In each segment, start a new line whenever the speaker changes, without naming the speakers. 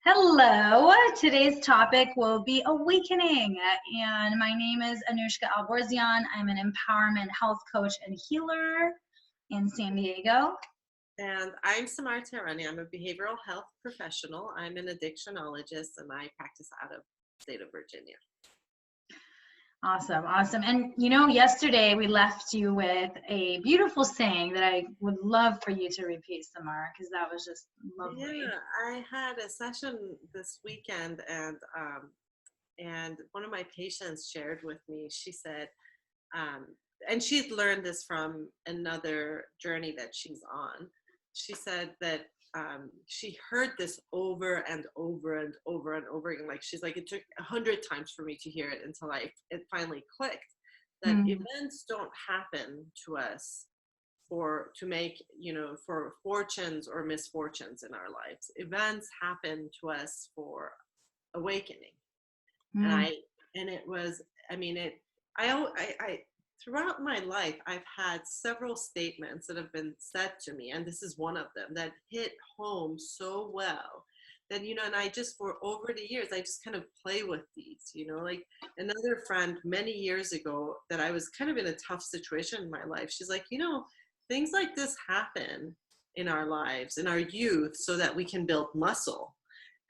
Hello, today's topic will be awakening, and my name is Anuschka Alborzian. I'm an empowerment health coach and healer in San Diego.
And I'm Samar Tehrani. I'm a behavioral health professional. I'm an addictionologist and I practice out of the state of Virginia.
Awesome, awesome. And yesterday we left you with a beautiful saying that I would love for you to repeat, Samar, because that was just lovely.
Yeah, I had a session this weekend and one of my patients shared with me, she said, and she'd learned this from another journey that she's on. She said that she heard this over and over and over and over again. Like she's like, it took 100 times for me to hear it until it finally clicked that events don't happen to us for fortunes or misfortunes in our lives. Events happen to us for awakening. Throughout my life, I've had several statements that have been said to me, and this is one of them that hit home so well that, and I just, for over the years, I just kind of play with these, like another friend many years ago that I was kind of in a tough situation in my life. She's like, things like this happen in our lives, in our youth, so that we can build muscle.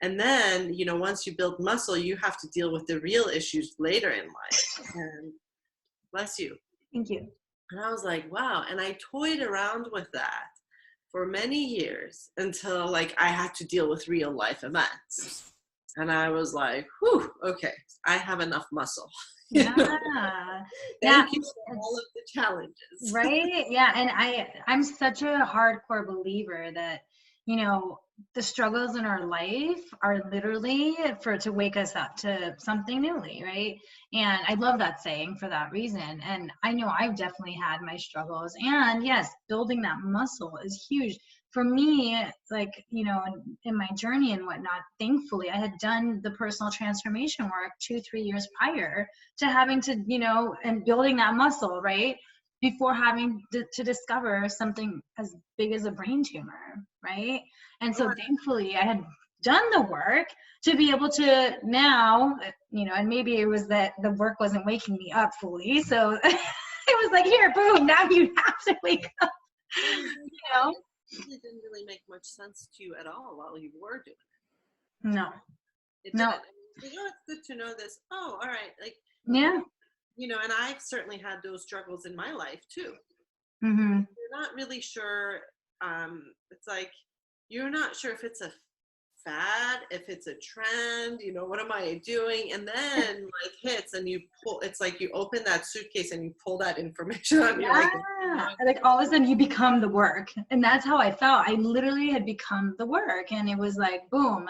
And then, once you build muscle, you have to deal with the real issues later in life. And bless you.
Thank you.
And I was like, wow. And I toyed around with that for many years until I had to deal with real life events. And I was like, whew, okay, I have enough muscle.
Yeah.
Thank you for all of the challenges.
Right. Yeah. And I'm such a hardcore believer that, the struggles in our life are literally to wake us up to something newly, right? And I love that saying for that reason. And I know I've definitely had my struggles, and yes, building that muscle is huge for me. In my journey and whatnot, thankfully I had done the personal transformation work 2-3 years prior to having to, and building that muscle, right? Before having to discover something as big as a brain tumor, right? And so thankfully I had done the work to be able to now, and maybe it was that the work wasn't waking me up fully. So it was like, here, boom, now you have to wake up,
It didn't really make much sense to you at all while you were doing
it. No.
It didn't. It's good to know this. Oh, all right.
Yeah.
And I've certainly had those struggles in my life too.
Mm-hmm.
You're not really sure. It's like, you're not sure if it's a fad, if it's a trend, what am I doing? And then hits and you pull, it's like you open that suitcase and you pull that information on.
Yeah. Like all of a sudden you become the work. And that's how I felt. I literally had become the work. And it was like, boom,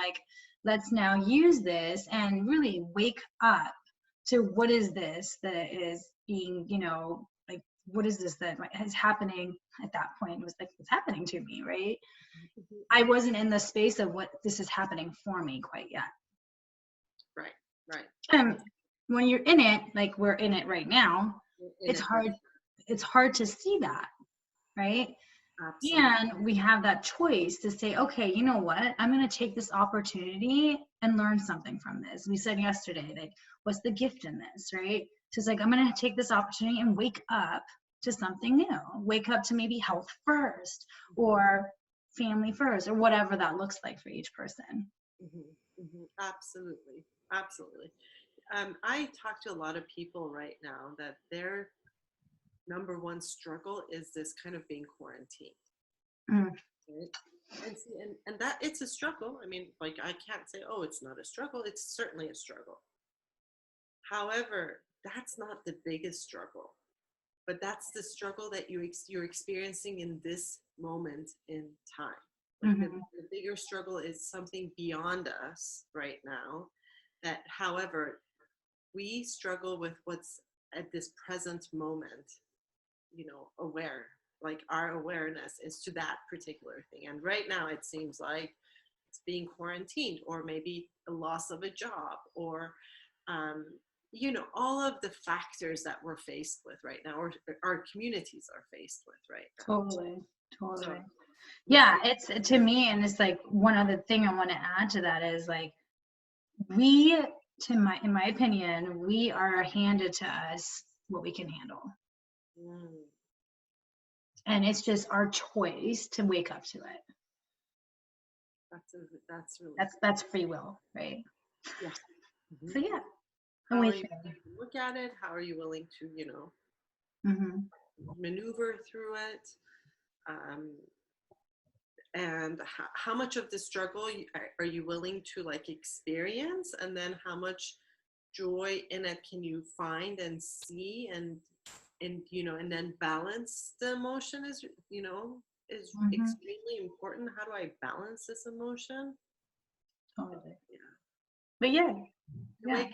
let's now use this and really wake up to what is this that is being, what is this that is happening at that point? It was like, what's happening to me, right? I wasn't in the space of what this is happening for me quite yet.
Right.
And when you're in it, like we're in it right now, it's hard to see that, right? Absolutely. And we have that choice to say, okay, you know what? I'm going to take this opportunity and learn something from this. We said yesterday, what's the gift in this, right? So it's like, I'm going to take this opportunity and wake up to something new. Wake up to maybe health first or family first or whatever that looks like for each person.
Absolutely. I talk to a lot of people right now that their number one struggle is this kind of being quarantined. Right? And that it's a struggle. I mean, I can't say, oh, it's not a struggle. It's certainly a struggle. However, that's not the biggest struggle, but that's the struggle that you're experiencing in this moment in time. The bigger struggle is something beyond us right now. That, however, we struggle with what's at this present moment, aware. Our awareness is to that particular thing. And right now it seems like it's being quarantined, or maybe a loss of a job, or all of the factors that we're faced with right now, or our communities are faced with right now.
Totally.
So
Yeah, it's to me, and it's like one other thing I want to add to that is like we, in my opinion, we are handed to us what we can handle. And it's just our choice to wake up to it. That's free will, right?
Yeah.
So yeah.
How are you willing to look at it? How are you willing to, you know, maneuver through it? And how much of the struggle are you willing to like experience, and then how much joy in it can you find and see, and you know, and then balance the emotion is, you know, is extremely important. How do I balance this emotion?
Totally. Yeah. But yeah.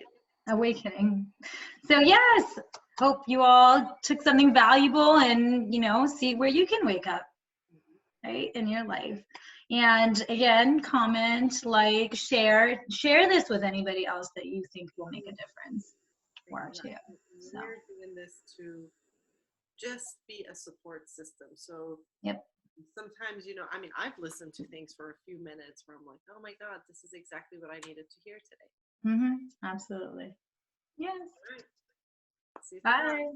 Awakening. So yes, hope you all took something valuable and, you know, see where you can wake up, right, in your life. And again, comment, like, share this with anybody else that you think will make a difference for too. So
we're doing this to just be a support system. So sometimes, you know, I mean, I've listened to things for a few minutes where I'm like, oh my God, this is exactly what I needed to hear today.
Absolutely. Yes.
All right. See you
Bye.
tomorrow.